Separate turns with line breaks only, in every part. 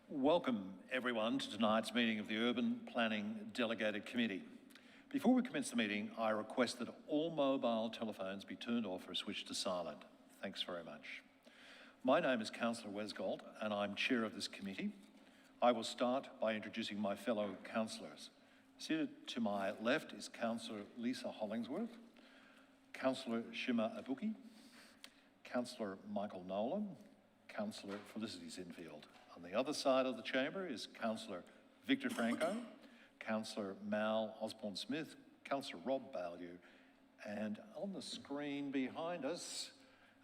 Welcome everyone to tonight's meeting of the Urban Planning Delegated Committee. Before we commence the meeting, I request that all mobile telephones be turned off or switched to silent. Thanks very much. My name is Councillor Westgold and I'm chair of this committee. I will start by introducing my fellow councillors. Seated to my left is Councillor Lisa Hollingsworth, Councillor Shima Abuki, Councillor Michael Nolan, Councillor Felicity Sinfield. On the other side of the chamber is Councillor Victor Franco, Councillor Mal Osborne-Smith, Councillor Rob Ballew, and on the screen behind us,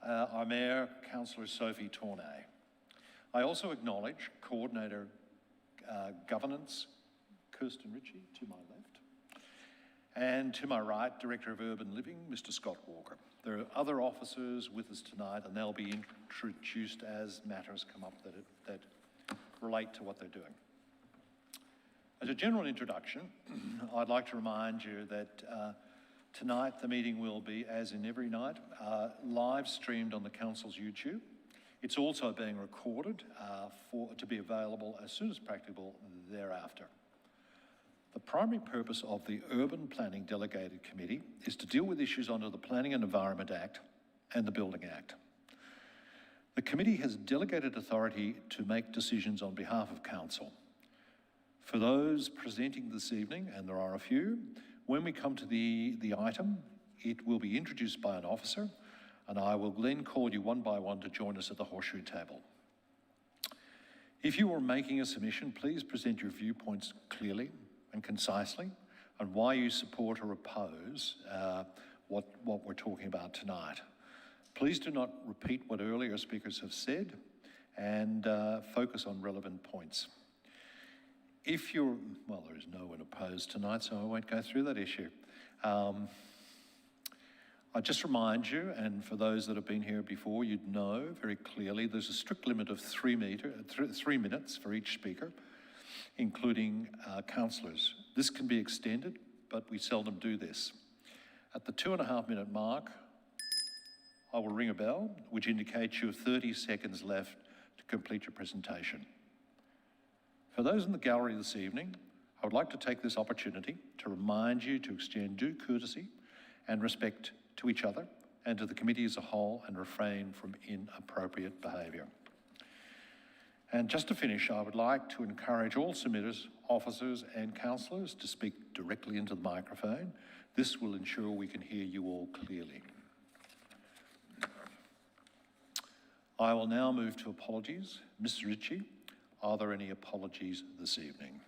our Mayor, Councillor Sophie Tournay. I also acknowledge Coordinator Governance, Kirsten Ritchie, to my left, and to my right, Director of Urban Living, Mr. Scott Walker. There are other officers with us tonight and they'll be introduced as matters come up that relate to what they're doing. As a general introduction, I'd like to remind you that tonight the meeting will be, as in every night, live streamed on the Council's YouTube. It's also being recorded to be available as soon as practicable thereafter. The primary purpose of the Urban Planning Delegated Committee is to deal with issues under the Planning and Environment Act and the Building Act. The committee has delegated authority to make decisions on behalf of Council. For those presenting this evening, and there are a few, when we come to the item, it will be introduced by an officer, and I will then call you one by one to join us at the horseshoe table. If you are making a submission, please present your viewpoints clearly and concisely on why you support or oppose what we're talking about tonight. Please do not repeat what earlier speakers have said and focus on relevant points. If you're, well, there is no one opposed tonight, so I won't go through that issue. I just remind you, and for those that have been here before, you'd know very clearly there's a strict limit of 3 minutes for each speaker, including councillors. This can be extended, but we seldom do this. At the 2.5 minute mark, I will ring a bell, which indicates you have 30 seconds left to complete your presentation. For those in the gallery this evening, I would like to take this opportunity to remind you to extend due courtesy and respect to each other and to the committee as a whole and refrain from inappropriate behaviour. And just to finish, I would like to encourage all submitters, officers and councillors to speak directly into the microphone. This will ensure we can hear you all clearly. I will now move to apologies. Ms. Ritchie, are there any apologies this evening?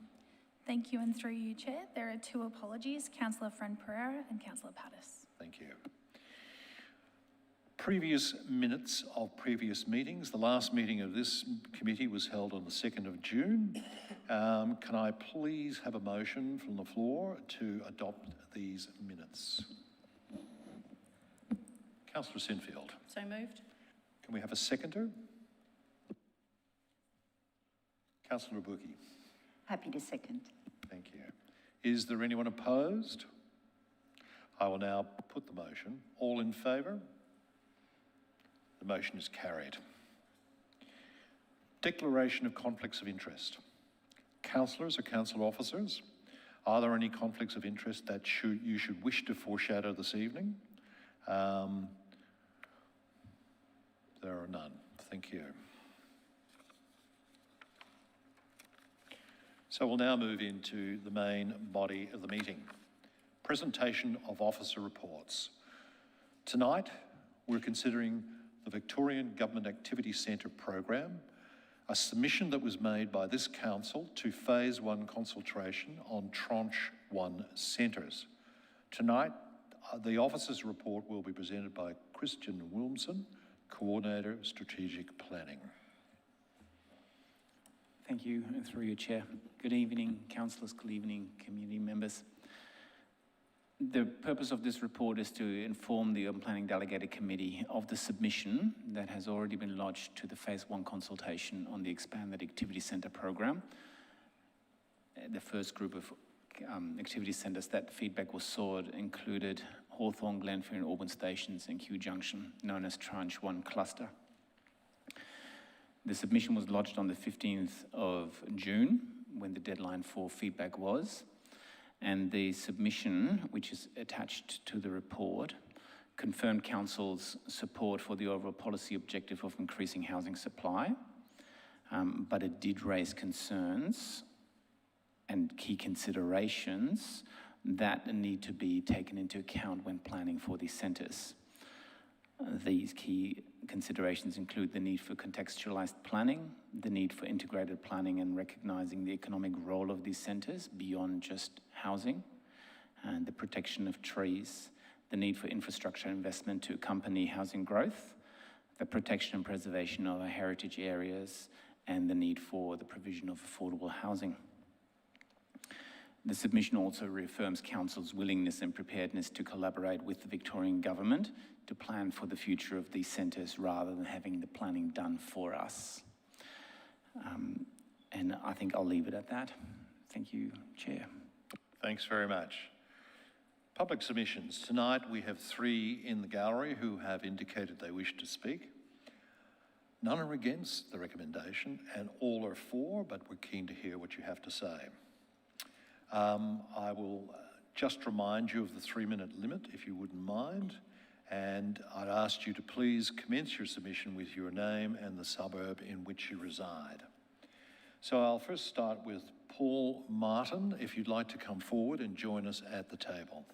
Thank you, and through you, Chair. There are 2 apologies, Councillor Friend-Pereira and Councillor Pattis.
Thank you. Previous minutes of previous meetings. The last meeting of this committee was held on the 2nd of June. Can I please have a motion from the floor to adopt these minutes? Councillor Sinfield.
So moved.
Can we have a seconder? Councillor Abuki.
Happy to second.
Thank you. Is there anyone opposed? I will now put the motion. All in favour? The motion is carried. Declaration of conflicts of interest. Councillors or council officers, are there any conflicts of interest that you should wish to foreshadow this evening? There are none. Thank you. So we'll now move into the main body of the meeting. Presentation of officer reports. Tonight, we're considering the Victorian Government Activity Centre program, a submission that was made by this council to Phase 1 consultation on Tranche 1 centres. Tonight, the officer's report will be presented by Christian Wilmson, Coordinator, Strategic Planning.
Thank you, and through your chair. Good evening, councillors, good evening, community members. The purpose of this report is to inform the Urban Planning Delegated Committee of the submission that has already been lodged to the Phase 1 consultation on the Expanded Activity Centre program. The first group of activity centres that feedback was sought included Hawthorne, Glenferrie and Auburn stations and Kew Junction, known as Tranche 1 cluster. The submission was lodged on the 15th of June, when the deadline for feedback was, and the submission, which is attached to the report, confirmed Council's support for the overall policy objective of increasing housing supply, but it did raise concerns and key considerations that need to be taken into account when planning for these centres. These key considerations include the need for contextualised planning, the need for integrated planning and recognising the economic role of these centres beyond just housing, and the protection of trees, the need for infrastructure investment to accompany housing growth, the protection and preservation of our heritage areas, and the need for the provision of affordable housing. The submission also reaffirms Council's willingness and preparedness to collaborate with the Victorian Government to plan for the future of these centres rather than having the planning done for us. And I think I'll leave it at that. Thank you, Chair.
Thanks very much. Public submissions. Tonight we have 3 in the gallery who have indicated they wish to speak. None are against the recommendation and all are for, but we're keen to hear what you have to say. I will just remind you of the 3-minute limit, if you wouldn't mind, and I'd ask you to please commence your submission with your name and the suburb in which you reside. So I'll first start with Paul Martin, if you'd like to come forward and join us at the table.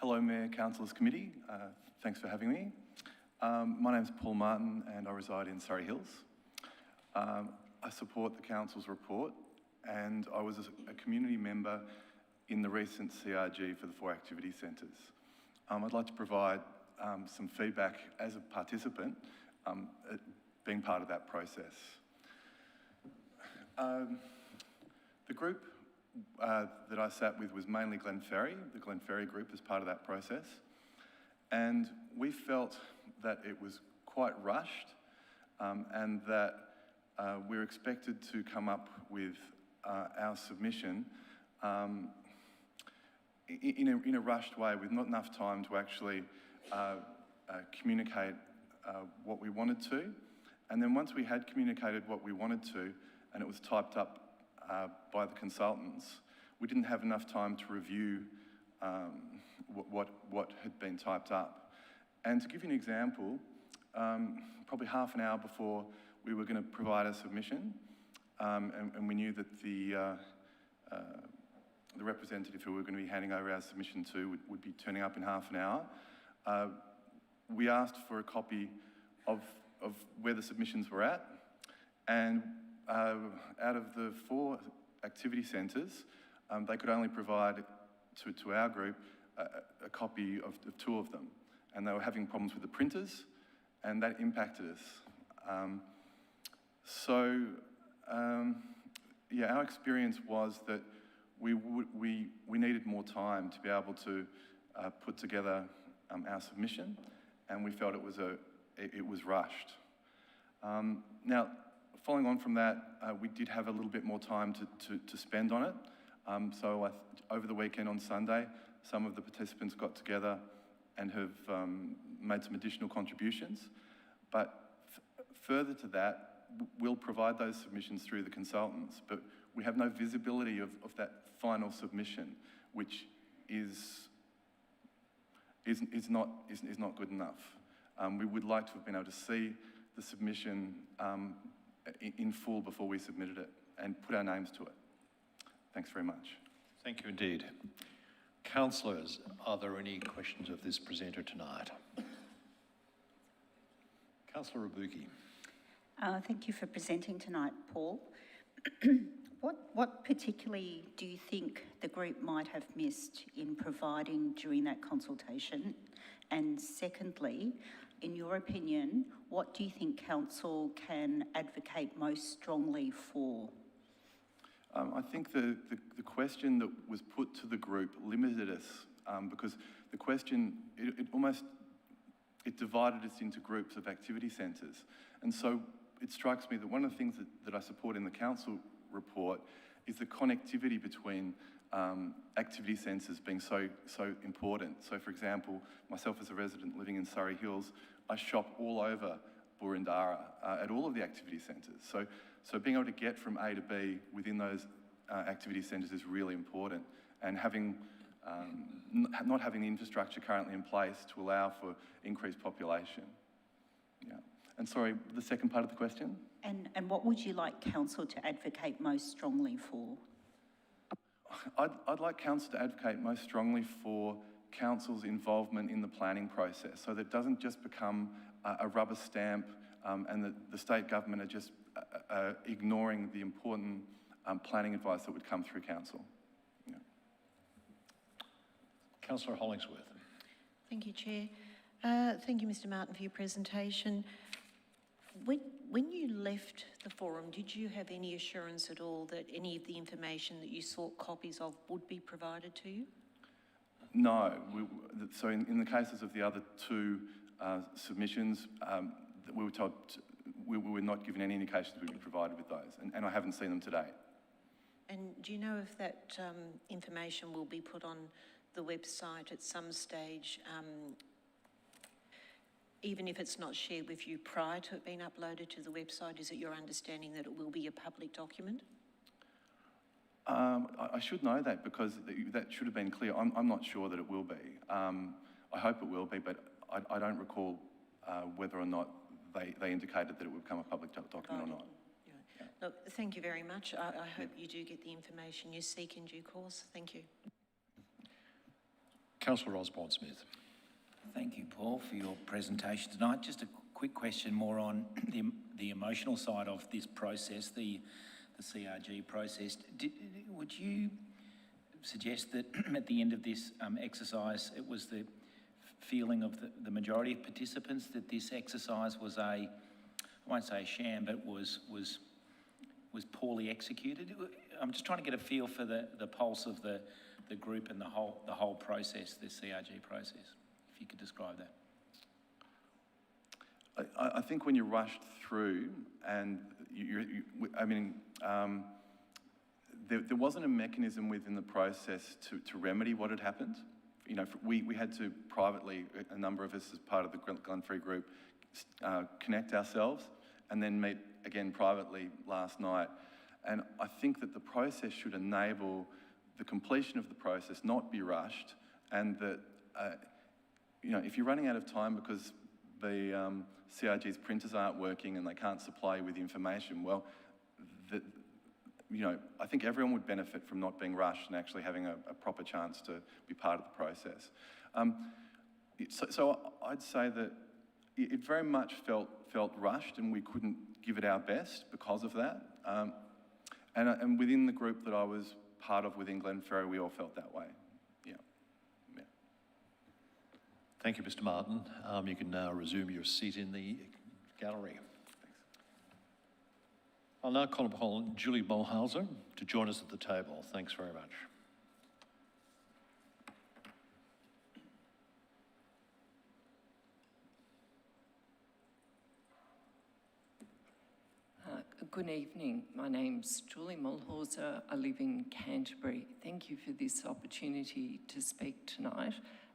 Hello, Mayor, Councillors Committee. Thanks for having me. My name's Paul Martin and I reside in Surrey Hills. I support the Council's report and I was a community member in the recent CRG for the 4 activity centres. I'd like to provide some feedback as a participant, being part of that process. The group that I sat with was mainly Glenferrie, the Glenferrie group as part of that process. And we felt that it was quite rushed and that we're expected to come up with our submission in a rushed way with not enough time to actually communicate what we wanted to. And then once we had communicated what we wanted to and it was typed up by the consultants, we didn't have enough time to review what had been typed up. And to give you an example, probably half an hour before we were going to provide a submission, and we knew that the representative who we were going to be handing over our submission to would be turning up in half an hour, we asked for a copy of where the submissions were at, and out of the 4 activity centres, they could only provide to our group a copy of 2 of them. And they were having problems with the printers, and that impacted us. Yeah, our experience was that we needed more time to be able to put together our submission, and we felt it was rushed. Now, following on from that, we did have a little bit more time to spend on it. So over the weekend on Sunday, some of the participants got together and have made some additional contributions. But further to that, we'll provide those submissions through the consultants, but we have no visibility of that final submission, which is not good enough. We would like to have been able to see the submission in full before we submitted it and put our names to it. Thanks very much.
Thank you indeed. Councillors, are there any questions of this presenter tonight? Councillor Rabuki.
Thank you for presenting tonight, Paul. What particularly do you think the group might have missed in providing during that consultation? And secondly, in your opinion, what do you think Council can advocate most strongly for?
I think the question that was put to the group limited us because the question, it divided us into groups of activity centres. And so it strikes me that one of the things that I support in the council report is the connectivity between activity centres being so important. So, for example, myself as a resident living in Surrey Hills, I shop all over Boroondara at all of the activity centres. So being able to get from A to B within those activity centres is really important, and having not having the infrastructure currently in place to allow for increased population. Yeah. And sorry, the second part of the question?
And what would you like council to advocate most strongly for?
I'd like council to advocate most strongly for council's involvement in the planning process, so that it doesn't just become a rubber stamp and that the state government are just ignoring the important planning advice that would come through council. Yeah.
Councillor Hollingsworth.
Thank you, Chair. Thank you, Mr. Martin, for your presentation. When you left the forum, did you have any assurance at all that any of the information that you sought copies of would be provided to you?
No. So in the cases of the other two submissions, we were told we were not given any indications we'd be provided with those, and I haven't seen them today.
And do you know if that information will be put on the website at some stage, even if it's not shared with you prior to it being uploaded to the website? Is it your understanding that it will be a public document?
I should know that, because that should have been clear. I'm not sure that it will be. I hope it will be, but I don't recall whether or not they indicated that it would become a public document or not.
Yeah. Look, thank you very much. I hope you do get the information you seek in due course. Thank you.
Councillor Osborne-Smith.
Thank you, Paul, for your presentation tonight. Just a quick question more on the emotional side of this process, the CRG process. Would you suggest that at the end of this exercise, it was the feeling of the majority of participants that this exercise was I won't say a sham, but was poorly executed? I'm just trying to get a feel for the pulse of the group and the whole process, the CRG process. If you could describe that.
I think when you're rushed through, and there wasn't a mechanism within the process to remedy what had happened. You know, we had to privately, a number of us as part of the Glenferrie group, connect ourselves and then meet again privately last night. And I think that the process should enable the completion of the process, not be rushed, and that, you know, if you're running out of time because the CRG's printers aren't working and they can't supply you with information, well, you know, I think everyone would benefit from not being rushed and actually having a proper chance to be part of the process. So I'd say that it very much felt rushed, and we couldn't give it our best because of that. And within the group that I was part of within Glenferrie, we all felt that way. Yeah.
Thank you, Mr. Martin. You can now resume your seat in the gallery. I'll now call upon Julie Mohlhauser to join us at the table. Thanks very much.
Good evening. My name's Julie Mohlhauser. I live in Canterbury. Thank you for this opportunity to speak tonight.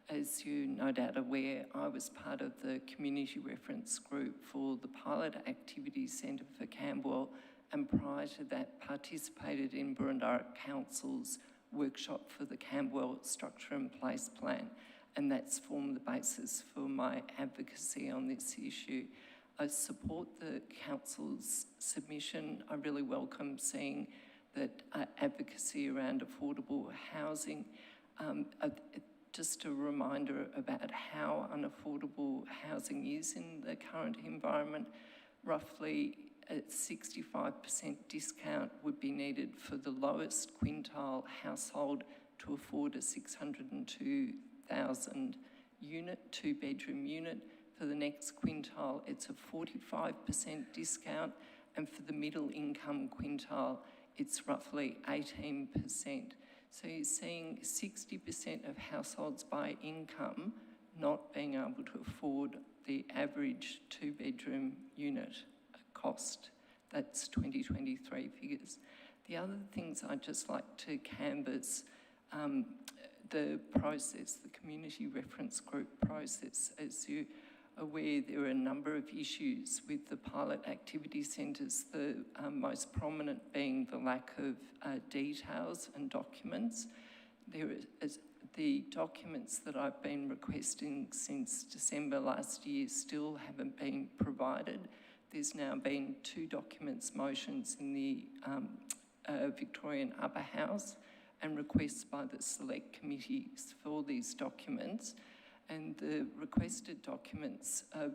As you no doubt aware, I was part of the community reference group for the Pilot Activity Centre for Camberwell, and prior to that participated in Boroondara Council's workshop for the Camberwell Structure and Place Plan, and that's formed the basis for my advocacy on this issue. I support the Council's submission. I really welcome seeing that advocacy around affordable housing. Just a reminder about how unaffordable housing is in the current environment. Roughly a 65% discount would be needed for the lowest quintile household to afford a 602,000 unit, two-bedroom unit. For the next quintile, it's a 45% discount, and for the middle income quintile, it's roughly 18%. So you're seeing 60% of households by income not being able to afford the average two-bedroom unit cost. That's 2023 figures. The other things I'd just like to canvass, the process, the community reference group process. As you're aware, there are a number of issues with the pilot activity centres, the most prominent being the lack of details and documents. There is the documents that I've been requesting since December last year still haven't been provided. There's now been 2 documents motions in the Victorian Upper House and requests by the select committees for these documents. And the requested documents are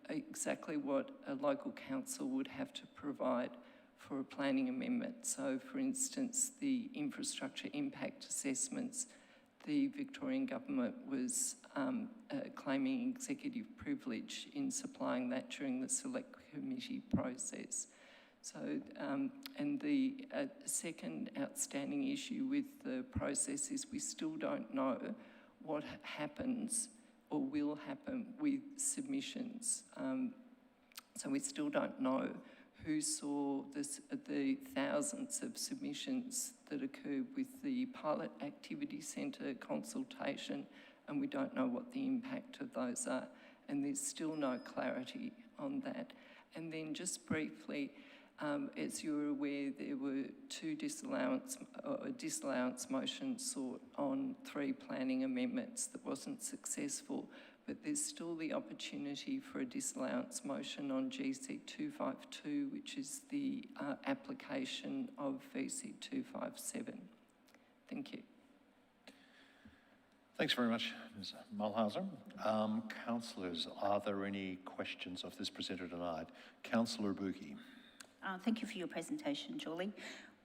exactly what a local council would have to provide for a planning amendment. So, for instance, the infrastructure impact assessments, the Victorian government was claiming executive privilege in supplying that during the select committee process. So, and the second outstanding issue with the process is we still don't know what happens or will happen with submissions. So we still don't know who saw the thousands of submissions that occurred with the pilot activity centre consultation, and we don't know what the impact of those are. And there's still no clarity on that. And then just briefly, as you're aware, there were 2 disallowance motions sought on 3 planning amendments that wasn't successful, but there's still the opportunity for a disallowance motion on GC 252, which is the application of VC 257. Thank you.
Thanks very much, Ms Mulhauser. Councillors, are there any questions of this presenter tonight? Councillor Buki.
Thank you for your presentation, Julie.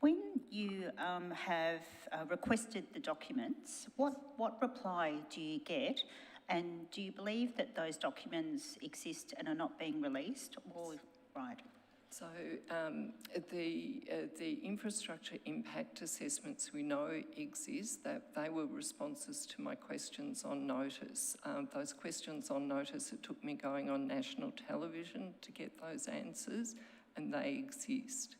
When you have requested the documents, what reply do you get? And do you believe that those documents exist and are not being released? Or, right.
So the infrastructure impact assessments we know exist, that they were responses to my questions on notice. Those questions on notice, it took me going on national television to get those answers, and they exist.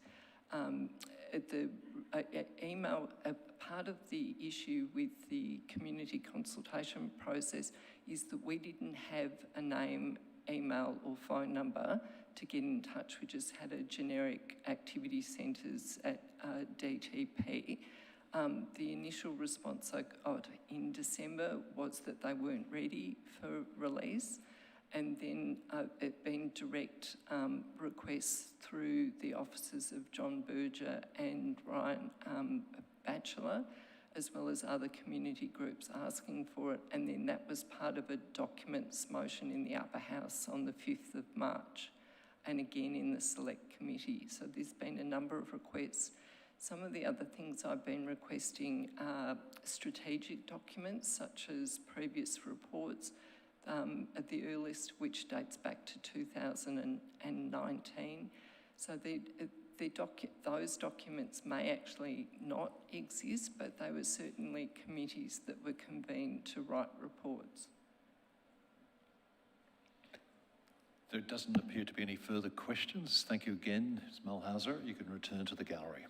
Part of the issue with the community consultation process is that we didn't have a name, email or phone number to get in touch. We just had a generic activity centres at DTP. The initial response I got in December was that they weren't ready for release, and then it been direct requests through the offices of John Berger and Ryan Batchelor, as well as other community groups asking for it, and then that was part of a documents motion in the Upper House on the 5th of March, and again in the select committee. So there's been a number of requests. Some of the other things I've been requesting are strategic documents, such as previous reports, at the earliest, which dates back to 2019. So those documents may actually not exist, but they were certainly committees that were convened to write reports.
There doesn't appear to be any further questions. Thank you again, Ms Mulhauser. You can return to the gallery.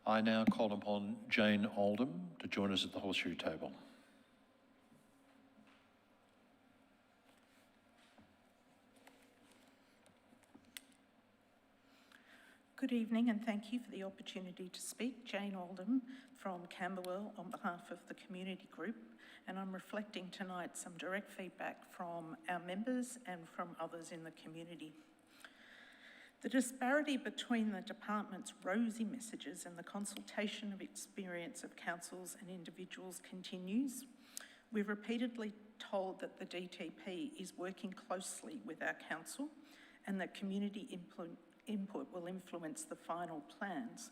I now call upon Jane Oldham to join us at the horseshoe table.
Good evening, and thank you for the opportunity to speak. Jane Oldham from Camberwell on behalf of the community group, and I'm reflecting tonight some direct feedback from our members and from others in the community. The disparity between the department's rosy messages and the consultation of experience of councils and individuals continues. We're repeatedly told that the DTP is working closely with our council and that community input will influence the final plans.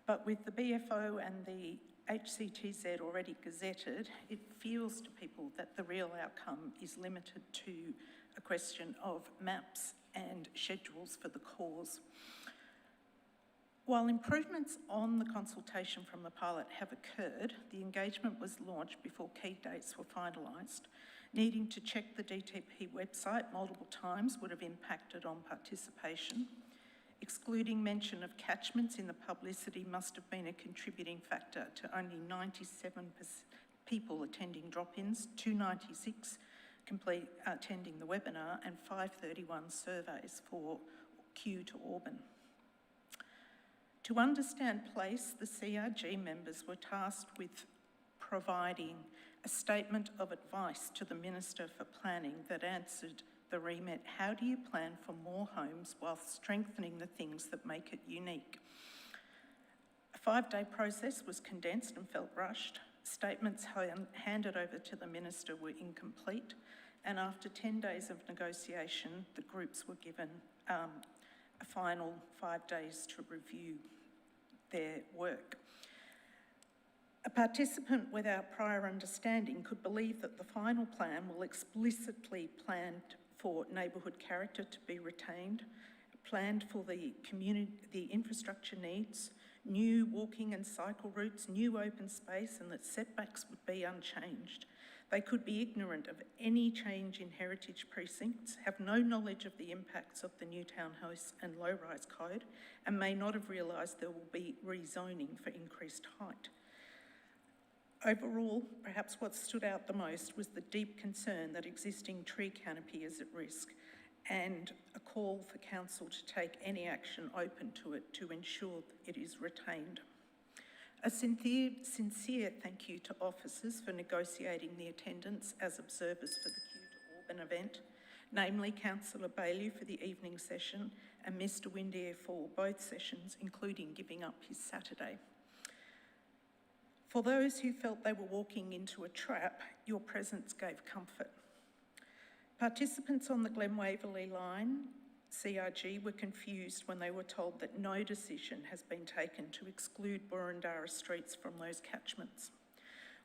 But with the BFO and the HCTZ already gazetted, it feels to people that the real outcome is limited to a question of maps and schedules for the cause. While improvements on the consultation from the pilot have occurred, the engagement was launched before key dates were finalised, Needing to check the DTP website multiple times would have impacted on participation. Excluding mention of catchments in the publicity must have been a contributing factor to only 97% people attending drop-ins, 296 attending the webinar, and 531 surveys for Q to Auburn. To understand place, the CRG members were tasked with providing a statement of advice to the Minister for Planning that answered the remit, how do you plan for more homes whilst strengthening the things that make it unique? A 5-day process was condensed and felt rushed. Statements handed over to the Minister were incomplete, and after 10 days of negotiation, the groups were given a final 5 days to review their work. A participant without prior understanding could believe that the final plan will explicitly plan for neighbourhood character to be retained, planned for the community, the infrastructure needs, new walking and cycle routes, new open space, and that setbacks would be unchanged. They could be ignorant of any change in heritage precincts, have no knowledge of the impacts of the new townhouse and low-rise code, and may not have realised there will be rezoning for increased height. Overall, perhaps what stood out the most was the deep concern that existing tree canopy is at risk, and a call for council to take any action open to it to ensure it is retained. A sincere thank you to officers for negotiating the attendance as observers for the Q to Auburn event, namely Councillor Bailey for the evening session and Mr Windeyer for both sessions, including giving up his Saturday. For those who felt they were walking into a trap, your presence gave comfort. Participants on the Glen Waverley line, CRG, were confused when they were told that no decision has been taken to exclude Burundara streets from those catchments.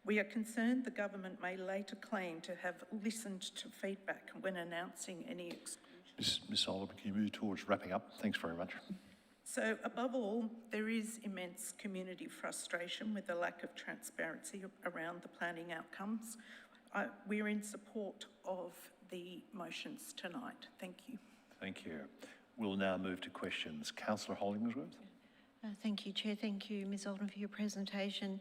We are concerned the government may later claim to have listened to feedback when announcing any exclusion.
Ms Oliver, can you move towards wrapping up? Thanks very much.
So above all, there is immense community frustration with the lack of transparency around the planning outcomes. We're in support of the motions tonight. Thank you.
Thank you. We'll now move to questions. Councillor Hollingsworth.
Thank you, Chair. Thank you, Ms Oldham, for your presentation.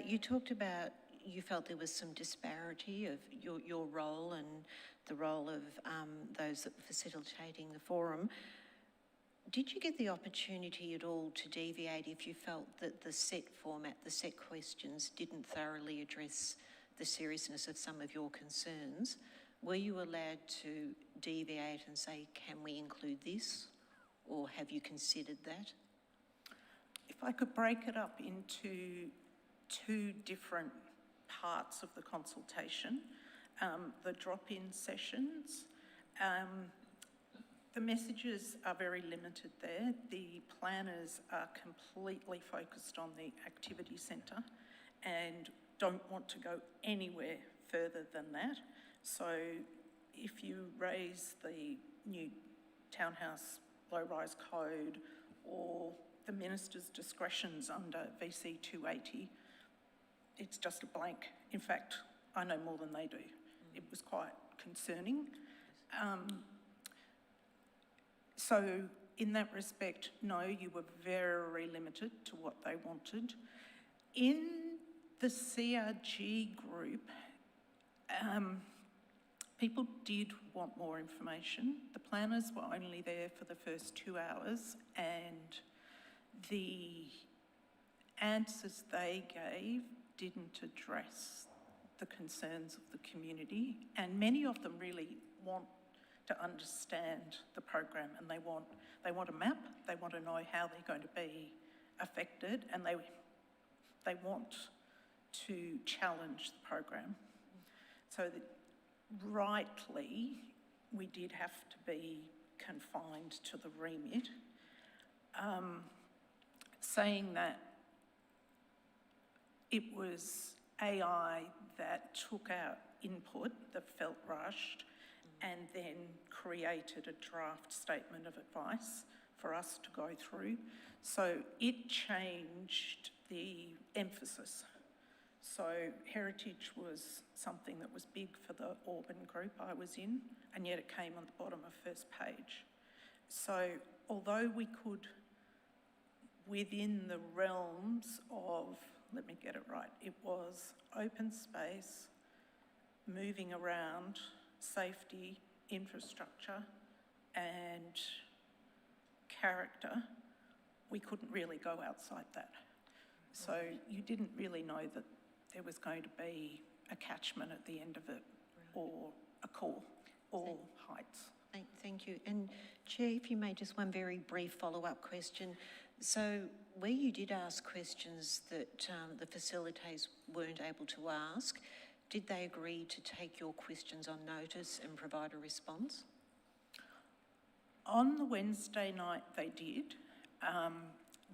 You talked about, you felt there was some disparity of your role and the role of those that were facilitating the forum. Did you get the opportunity at all to deviate if you felt that the set format, the set questions didn't thoroughly address the seriousness of some of your concerns? Were you allowed to deviate and say, can we include this? Or have you considered that?
If I could break it up into two different parts of the consultation, the drop-in sessions, the messages are very limited there. The planners are completely focused on the activity centre and don't want to go anywhere further than that. So if you raise the new townhouse low-rise code or the minister's discretions under VC 280, it's just a blank. In fact, I know more than they do. It was quite concerning. So in that respect, no, you were very limited to what they wanted. In the CRG group, people did want more information. The planners were only there for the first 2 hours, and the answers they gave didn't address the concerns of the community, and many of them really want to understand the program, and they want a map, they want to know how they're going to be affected, and they want to challenge the program. So that rightly, we did have to be confined to the remit. Saying that it was AI that took our input that felt rushed and then created a draft statement of advice for us to go through. So it changed the emphasis. So heritage was something that was big for the Auburn group I was in, and yet it came on the bottom of first page. So although we could, within the realms of, let me get it right, it was open space, moving around, safety, infrastructure, and character, we couldn't really go outside that. So you didn't really know that there was going to be a catchment at the end of it, or a call, or heights.
Thank you. And Chair, if you may, just one very brief follow-up question. So where you did ask questions that the facilitators weren't able to ask, did they agree to take your questions on notice and provide a response?
On the Wednesday night they did.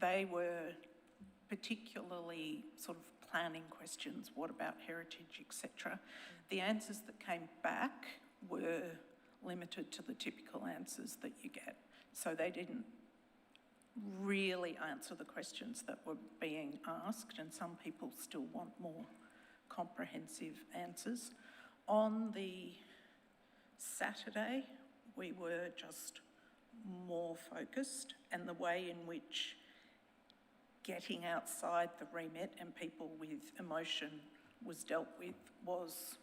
They were particularly sort of planning questions, what about heritage, etc. The answers that came back were limited to the typical answers that you get. So they didn't really answer the questions that were being asked, and some people still want more comprehensive answers. On the Saturday, we were just more focused, and the way in which getting outside the remit and people with emotion was dealt with was,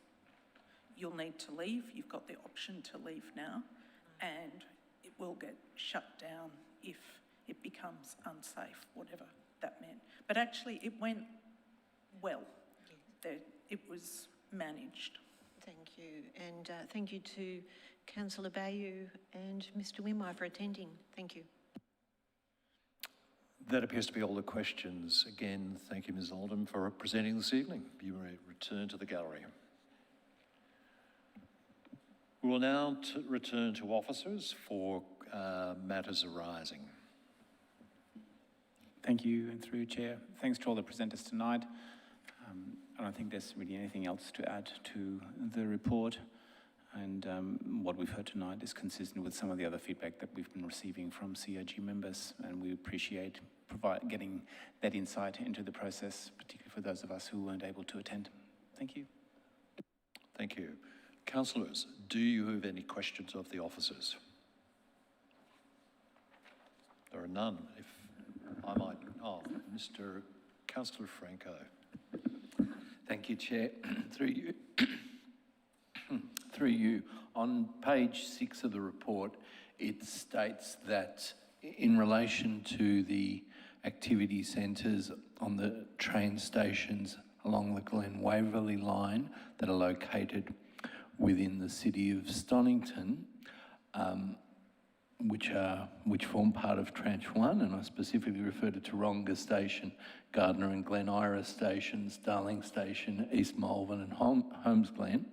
you'll need to leave, you've got the option to leave now, and it will get shut down if it becomes unsafe, whatever that meant. But actually it went well. It was managed.
Thank you. And thank you to Councillor Bayou and Mr Winmire for attending. Thank you.
That appears to be all the questions. Again, thank you, Ms Oldham, for presenting this evening. You may return to the gallery. We will now return to officers for matters arising.
Thank you, and through you, Chair. Thanks to all the presenters tonight. I don't think there's really anything else to add to the report, and what we've heard tonight is consistent with some of the other feedback that we've been receiving from CIG members, and we appreciate getting that insight into the process, particularly for those of us who weren't able to attend. Thank you.
Thank you. Councillors, do you have any questions of the officers? There are none. If I might, Mr. Councillor Franco.
Thank you, Chair. Through you, on page 6 of the report, it states that in relation to the activity centres on the train stations along the Glen Waverley line that are located within the city of Stonington, which form part of Tranche 1, and I specifically refer to Taronga Station, Gardner and Glen Iris stations, Darling Station, East Malvern and Holmes Glen,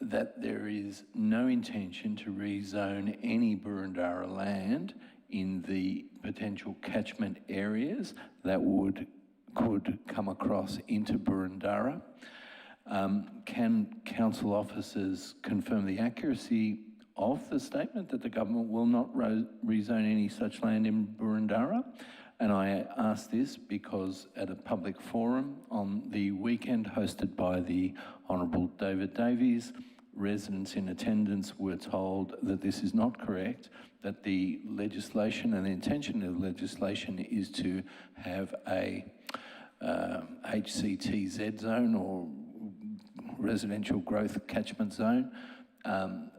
that there is no intention to rezone any Burundara land in the potential catchment areas that could come across into Burundara. Can council officers confirm the accuracy of the statement that the government will not rezone any such land in Burundara? And I ask this because at a public forum on the weekend hosted by the Honourable David Davies, residents in attendance were told that this is not correct, that the legislation and the intention of the legislation is to have a HCTZ zone, or residential growth catchment zone,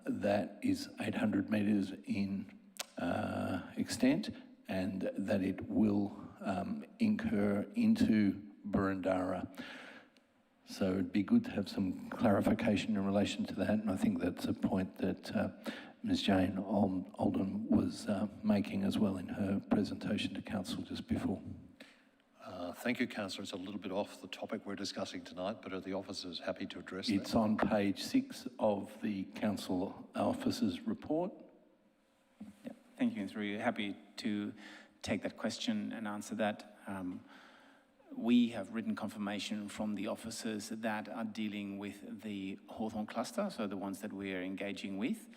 that is 800 metres in extent, and that it will incur into Burundara. So it'd be good to have some clarification in relation to that, and I think that's a point that Ms Jane Oldham was making as well in her presentation to council just before.
Thank you, Councillor. It's a little bit off the topic we're discussing tonight, but are the officers happy to address that?
It's on page 6 of the council officers' report.
Yeah, thank you, and through you, happy to take that question and answer that. We have written confirmation from the officers that are dealing with the Hawthorn cluster, so the ones that we are engaging with,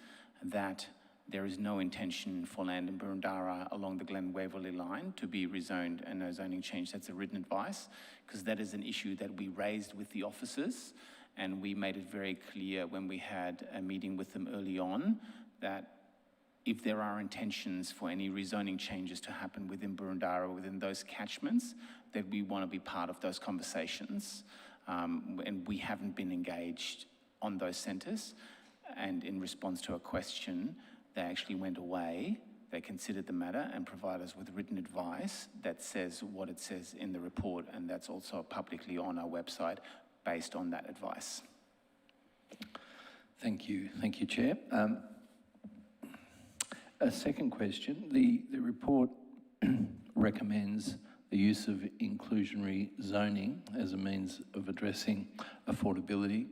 that there is no intention for land in Burundara along the Glen Waverley line to be rezoned and no zoning change. That's a written advice, because that is an issue that we raised with the officers, and we made it very clear when we had a meeting with them early on that if there are intentions for any rezoning changes to happen within Burundara, within those catchments, that we want to be part of those conversations. And we haven't been engaged on those centres. And in response to a question, they actually went away, they considered the matter and provided us with written advice that says what it says in the report, and that's also publicly on our website based on that advice.
Thank you, Chair. A second question, the report recommends the use of inclusionary zoning as a means of addressing affordability.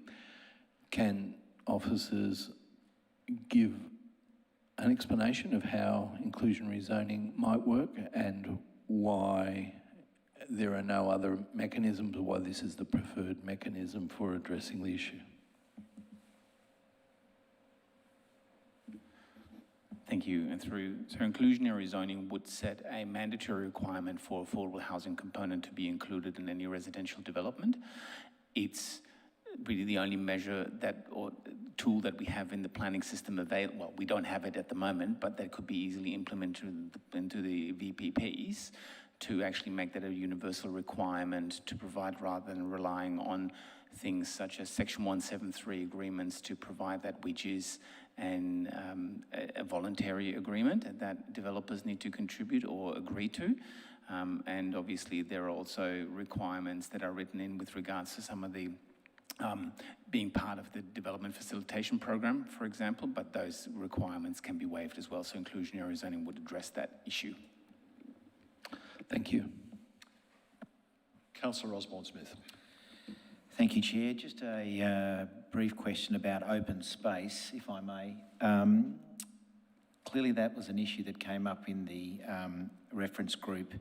Can officers give an explanation of how inclusionary zoning might work and why there are no other mechanisms, or why this is the preferred mechanism for addressing the issue?
Thank you. And so inclusionary zoning would set a mandatory requirement for affordable housing component to be included in any residential development. It's really the only measure that or tool that we have in the planning system available. Well, we don't have it at the moment, but that could be easily implemented into the VPPs to actually make that a universal requirement to provide, rather than relying on things such as Section 173 agreements to provide that, which is a voluntary agreement that developers need to contribute or agree to. And obviously there are also requirements that are written in with regards to some of the being part of the development facilitation program, for example, but those requirements can be waived as well. So inclusionary zoning would address that issue.
Thank you.
Councillor Osborne-Smith.
Thank you, Chair. Just a brief question about open space, if I may. Clearly that was an issue that came up in the reference group,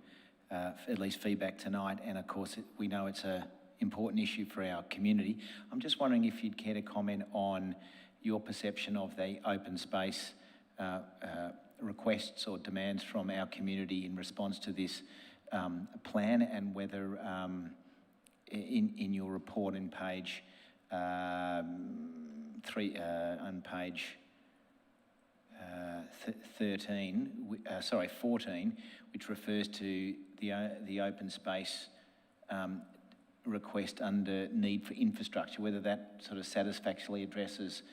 at least feedback tonight, and of course we know it's an important issue for our community. I'm just wondering if you'd care to comment on your perception of the open space requests or demands from our community in response to this plan, and whether in your report on page 14, which refers to the open space request under need for infrastructure, whether that sort of satisfactorily addresses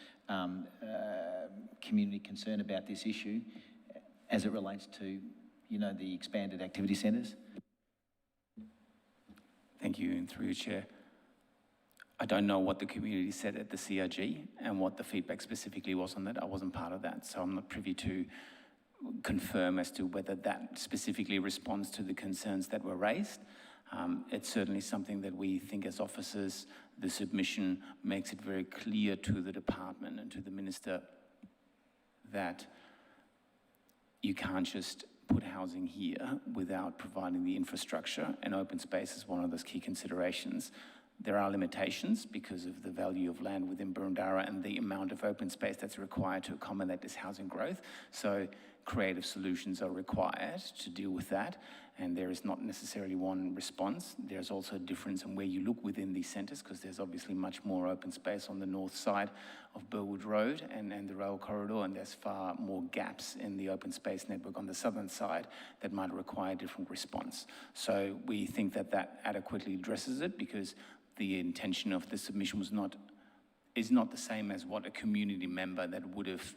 community concern about this issue as it relates to, the expanded activity centres?
Thank you, and through you, Chair. I don't know what the community said at the CRG and what the feedback specifically was on that. I wasn't part of that, so I'm not privy to confirm as to whether that specifically responds to the concerns that were raised. It's certainly something that we think as officers, the submission makes it very clear to the department and to the minister that you can't just put housing here without providing the infrastructure, and open space is one of those key considerations. There are limitations because of the value of land within Burundara and the amount of open space that's required to accommodate this housing growth. So creative solutions are required to deal with that, and there is not necessarily one response. There's also a difference in where you look within these centres, because there's obviously much more open space on the north side of Burwood Road and the rail corridor, and there's far more gaps in the open space network on the southern side that might require a different response. So we think that that adequately addresses it, because the intention of the submission is not the same as what a community member that would have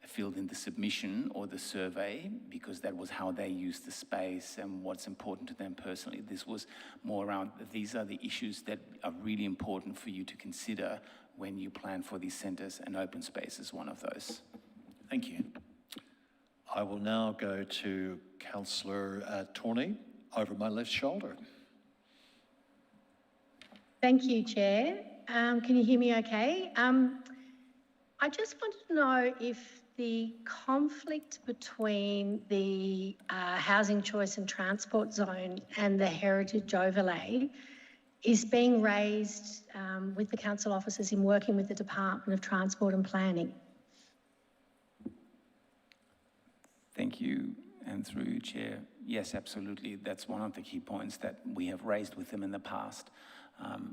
filled in the submission or the survey, because that was how they use the space and what's important to them personally. This was more around, these are the issues that are really important for you to consider when you plan for these centres, and open space is one of those.
Thank you.
I will now go to Councillor Tawney over my left shoulder.
Thank you, Chair. Can you hear me okay? I just wanted to know if the conflict between the housing choice and transport zone and the heritage overlay is being raised with the council officers in working with the Department of Transport and Planning.
Thank you. And through you, Chair, yes, absolutely. That's one of the key points that we have raised with them in the past,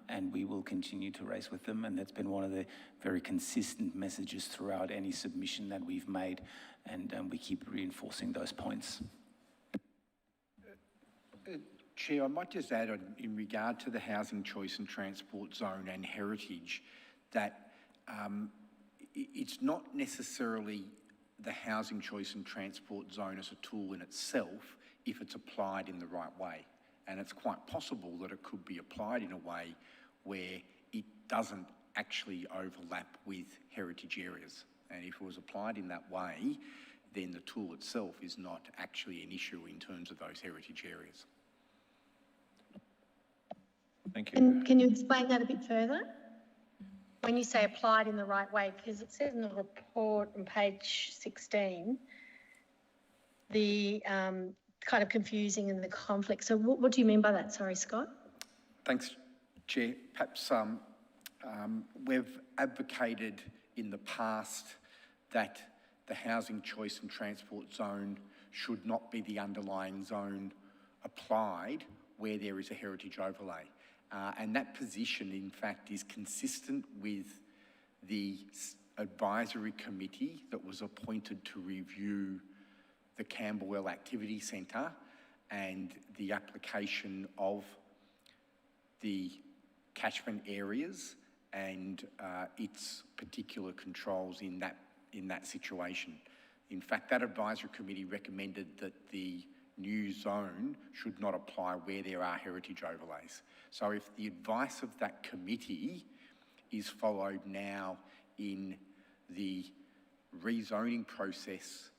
and we will continue to raise with them. And that's been one of the very consistent messages throughout any submission that we've made, and we keep reinforcing those points.
Chair, I might just add in regard to the housing choice and transport zone and heritage that it's not necessarily the housing choice and transport zone as a tool in itself if it's applied in the right way. And it's quite possible that it could be applied in a way where it doesn't actually overlap with heritage areas. And if it was applied in that way, then the tool itself is not actually an issue in terms of those heritage areas.
Thank you.
Can you explain that a bit further? When you say applied in the right way, because it says in the report on page 16, the kind of confusing and the conflict. So what do you mean by that? Sorry, Scott.
Thanks, Chair. Perhaps we've advocated in the past that the housing choice and transport zone should not be the underlying zone applied where there is a heritage overlay. And that position, in fact, is consistent with the advisory committee that was appointed to review the Camberwell Activity Centre and the application of the catchment areas and its particular controls in that situation. In fact, that advisory committee recommended that the new zone should not apply where there are heritage overlays. So if the advice of that committee is followed now in the rezoning process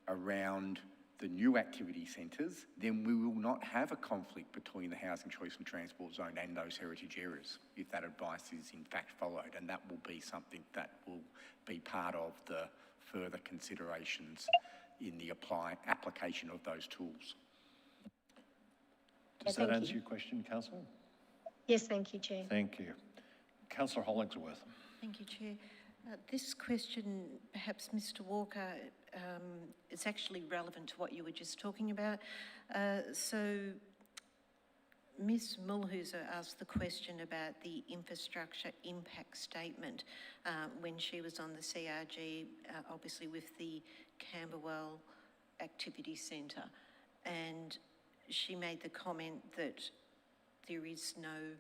around the new activity centres, then we will not have a conflict between the housing choice and transport zone and those heritage areas if that advice is in fact followed, and that will be something that will be part of the further considerations in the application of those tools.
Does that answer your question, Councillor?
Yes, thank you, Chair.
Thank you. Councillor Hollingsworth.
Thank you, Chair. This question, perhaps Mr Walker, is actually relevant to what you were just talking about. So Ms Mulhooser asked the question about the infrastructure impact statement when she was on the CRG, obviously with the Camberwell Activity Centre, and she made the comment that there is no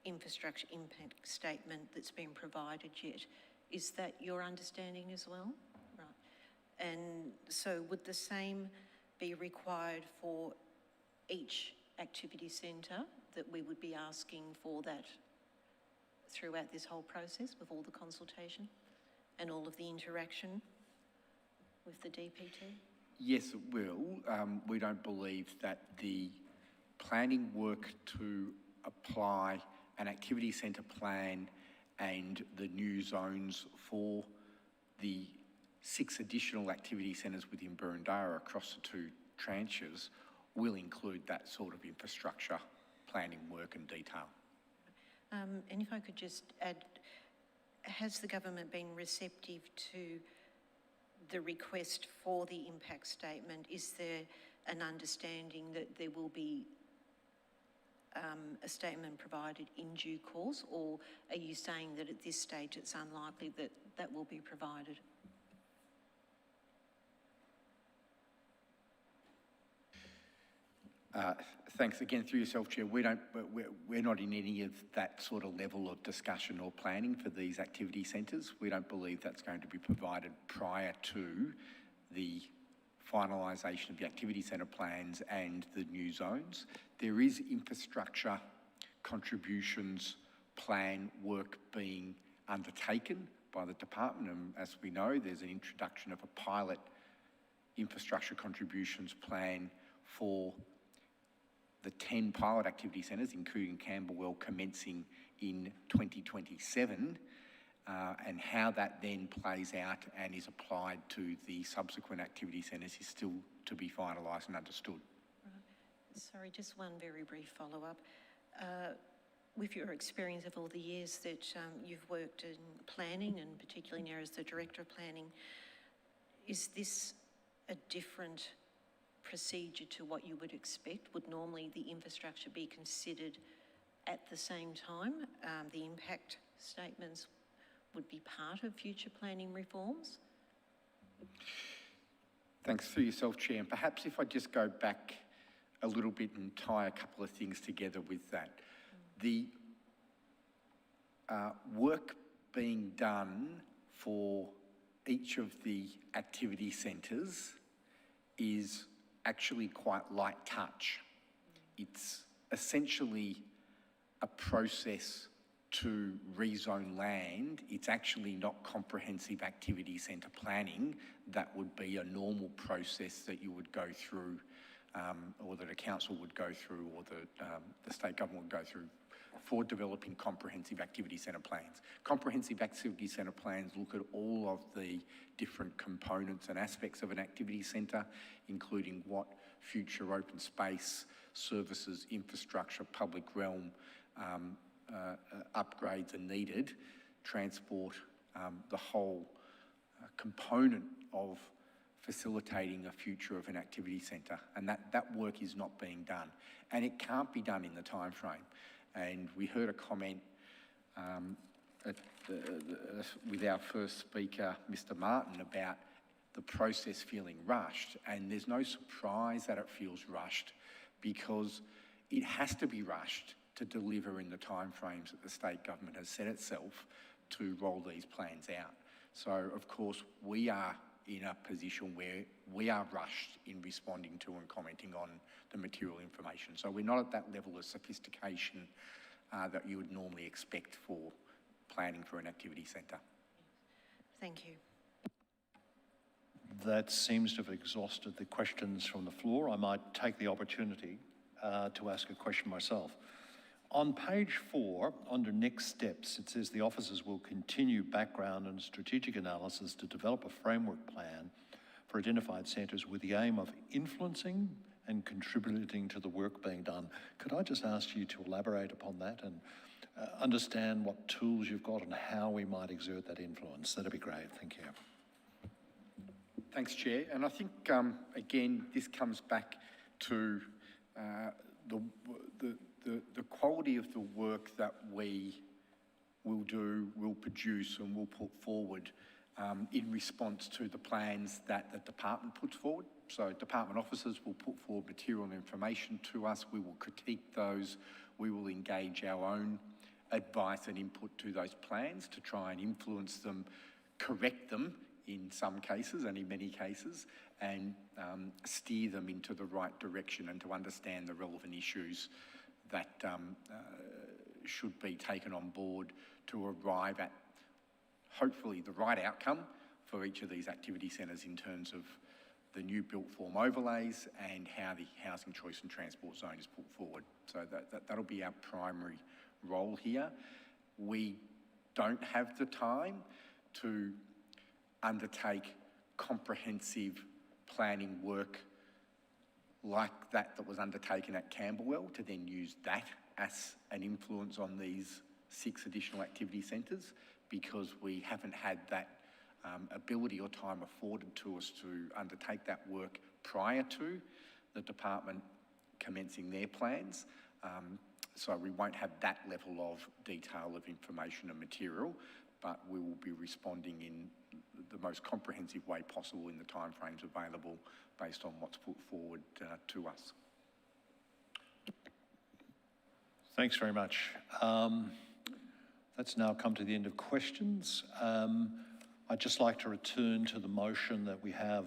infrastructure impact statement that's been provided yet. Is that your understanding as well? Right. And so would the same be required for each activity centre, that we would be asking for that throughout this whole process with all the consultation and all of the interaction with the DPT?
Yes, it will. We don't believe that the planning work to apply an activity centre plan and the new zones for the 6 additional activity centres within Burundara across the 2 tranches will include that sort of infrastructure planning work and detail.
And if I could just add, has the government been receptive to the request for the impact statement? Is there an understanding that there will be a statement provided in due course, or are you saying that at this stage it's unlikely that that will be provided?
Thanks again, through yourself, Chair. We're not in any of that sort of level of discussion or planning for these activity centres. We don't believe that's going to be provided prior to the finalisation of the activity centre plans and the new zones. There is infrastructure contributions plan work being undertaken by the department, and as we know, there's an introduction of a pilot infrastructure contributions plan for the 10 pilot activity centres, including Camberwell, commencing in 2027, and how that then plays out and is applied to the subsequent activity centres is still to be finalised and understood.
Right. Sorry, just one very brief follow-up. With your experience of all the years that you've worked in planning, and particularly now as the Director of Planning, is this a different procedure to what you would expect? Would normally the infrastructure be considered at the same time? The impact statements would be part of future planning reforms?
Thanks for yourself, Chair. And perhaps if I just go back a little bit and tie a couple of things together with that. The work being done for each of the activity centres is actually quite light touch. It's essentially a process to rezone land. It's actually not comprehensive activity centre planning. That would be a normal process that you would go through, or that a council would go through, or the state government would go through for developing comprehensive activity centre plans. Comprehensive activity centre plans look at all of the different components and aspects of an activity centre, including what future open space, services, infrastructure, public realm upgrades are needed, transport, the whole component of facilitating a future of an activity centre. And that work is not being done. And it can't be done in the time frame. And we heard a comment with our first speaker, Mr. Martin, about the process feeling rushed. And there's no surprise that it feels rushed, because it has to be rushed to deliver in the timeframes that the state government has set itself to roll these plans out. So, of course, we are in a position where we are rushed in responding to and commenting on the material information. So we're not at that level of sophistication that you would normally expect for planning for an activity centre.
Thank you.
That seems to have exhausted the questions from the floor. I might take the opportunity to ask a question myself. On page 4, under next steps, it says the officers will continue background and strategic analysis to develop a framework plan for identified centres with the aim of influencing and contributing to the work being done. Could I just ask you to elaborate upon that and understand what tools you've got and how we might exert that influence? That'd be great. Thank you.
Thanks, Chair. And I think, again, this comes back to the quality of the work that we will do, will produce and will put forward in response to the plans that the department puts forward. So department officers will put forward material and information to us. We will critique those. We will engage our own advice and input to those plans to try and influence them, correct them in some cases and in many cases, and steer them into the right direction and to understand the relevant issues that should be taken on board to arrive at hopefully the right outcome for each of these activity centres in terms of the new built form overlays and how the housing choice and transport zone is put forward. So that'll be our primary role here. We don't have the time to undertake comprehensive planning work like that was undertaken at Camberwell to then use that as an influence on these 6 additional activity centres, because we haven't had that ability or time afforded to us to undertake that work prior to the department commencing their plans. So we won't have that level of detail of information and material, but we will be responding in the most comprehensive way possible in the timeframes available based on what's put forward to us.
Thanks very much. That's now come to the end of questions. I'd just like to return to the motion that we have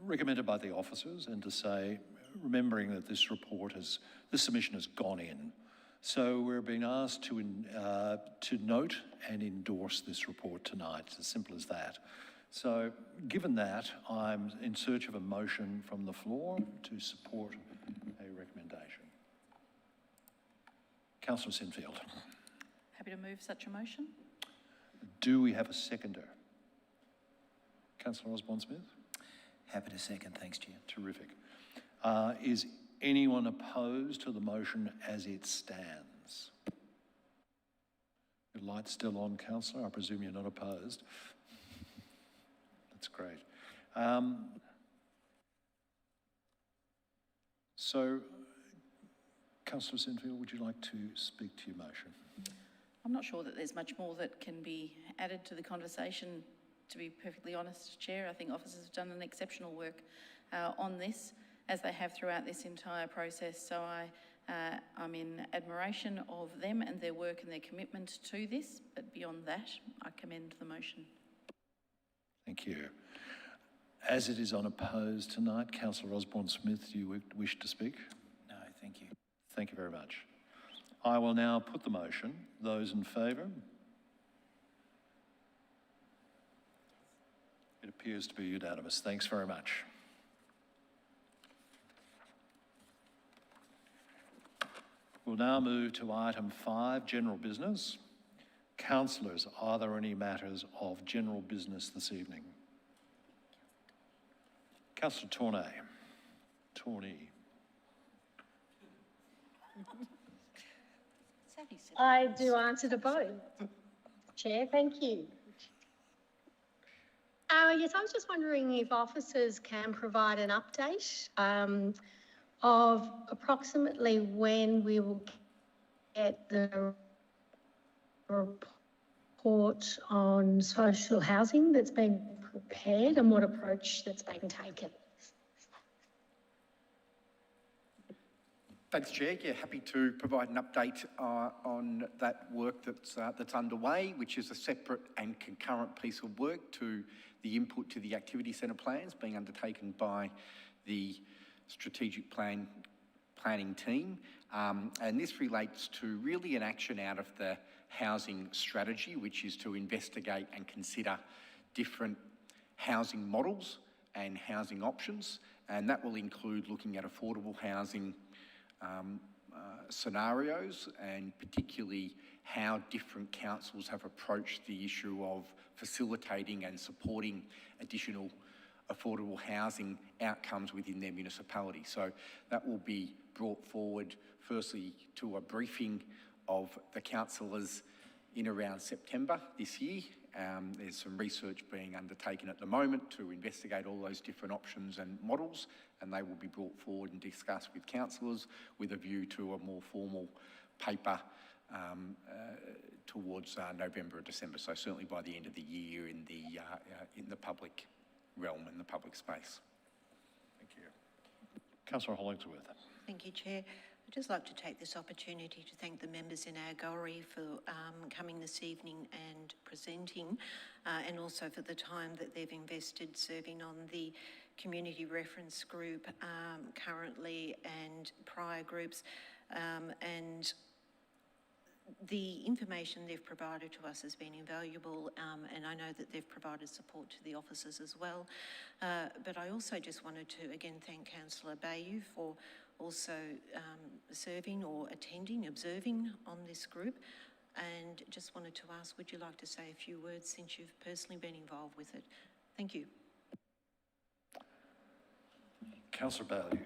recommended by the officers, and to say, remembering that this submission has gone in. So we're being asked to note and endorse this report tonight. It's as simple as that. So given that, I'm in search of a motion from the floor to support a recommendation. Councillor Sinfield.
Happy to move such a motion.
Do we have a seconder? Councillor Osborne-Smith?
Happy to second, thanks, Chair.
Terrific. Is anyone opposed to the motion as it stands? Your light's still on, Councillor. I presume you're not opposed. That's great. So, Councillor Sinfield, would you like to speak to your motion?
I'm not sure that there's much more that can be added to the conversation, to be perfectly honest, Chair. I think officers have done an exceptional work on this, as they have throughout this entire process. So I'm in admiration of them and their work and their commitment to this, but beyond that, I commend the motion.
Thank you. As it is unopposed tonight, Councillor Osborne-Smith, do you wish to speak?
No, thank you.
Thank you very much. I will now put the motion. Those in favour? It appears to be unanimous. Thanks very much. We'll now move to item 5, general business. Councillors, are there any matters of general business this evening? Councillor Tawney.
I do answer to both. Chair, thank you. Yes, I was just wondering if officers can provide an update of approximately when we will get the report on social housing that's been prepared and what approach that's being taken.
Thanks, Chair. Yeah, happy to provide an update on that work that's underway, which is a separate and concurrent piece of work to the input to the activity centre plans being undertaken by the strategic planning team. And this relates to really an action out of the housing strategy, which is to investigate and consider different housing models and housing options. And that will include looking at affordable housing scenarios, and particularly how different councils have approached the issue of facilitating and supporting additional affordable housing outcomes within their municipality. So that will be brought forward firstly to a briefing of the councillors in around September this year. There's some research being undertaken at the moment to investigate all those different options and models, and they will be brought forward and discussed with councillors with a view to a more formal paper towards November or December. So certainly by the end of the year in the public realm, in the public space.
Thank you. Councillor Hollingsworth.
Thank you, Chair. I'd just like to take this opportunity to thank the members in our gallery for coming this evening and presenting, and also for the time that they've invested serving on the community reference group currently and prior groups, and the information they've provided to us has been invaluable, and I know that they've provided support to the officers as well. But I also just wanted to again thank Councillor Bayou for also serving or attending, observing on this group, and just wanted to ask, would you like to say a few words since you've personally been involved with it? Thank you.
Councillor Bayou.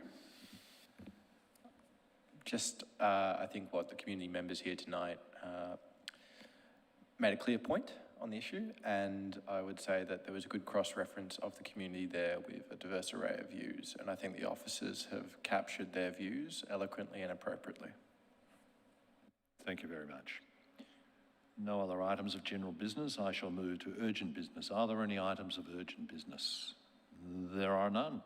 Just, I think what the community members here tonight made a clear point on the issue, and I would say that there was a good cross-reference of the community there with a diverse array of views, and I think the officers have captured their views eloquently and appropriately.
Thank you very much. No other items of general business. I shall move to urgent business. Are there any items of urgent business? There are none.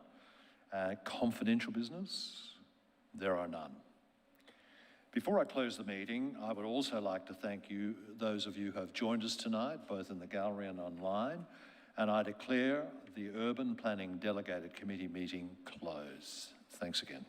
Confidential business? There are none. Before I close the meeting, I would also like to thank you, those of you who have joined us tonight, both in the gallery and online, and I declare the Urban Planning Delegated Committee meeting closed. Thanks again.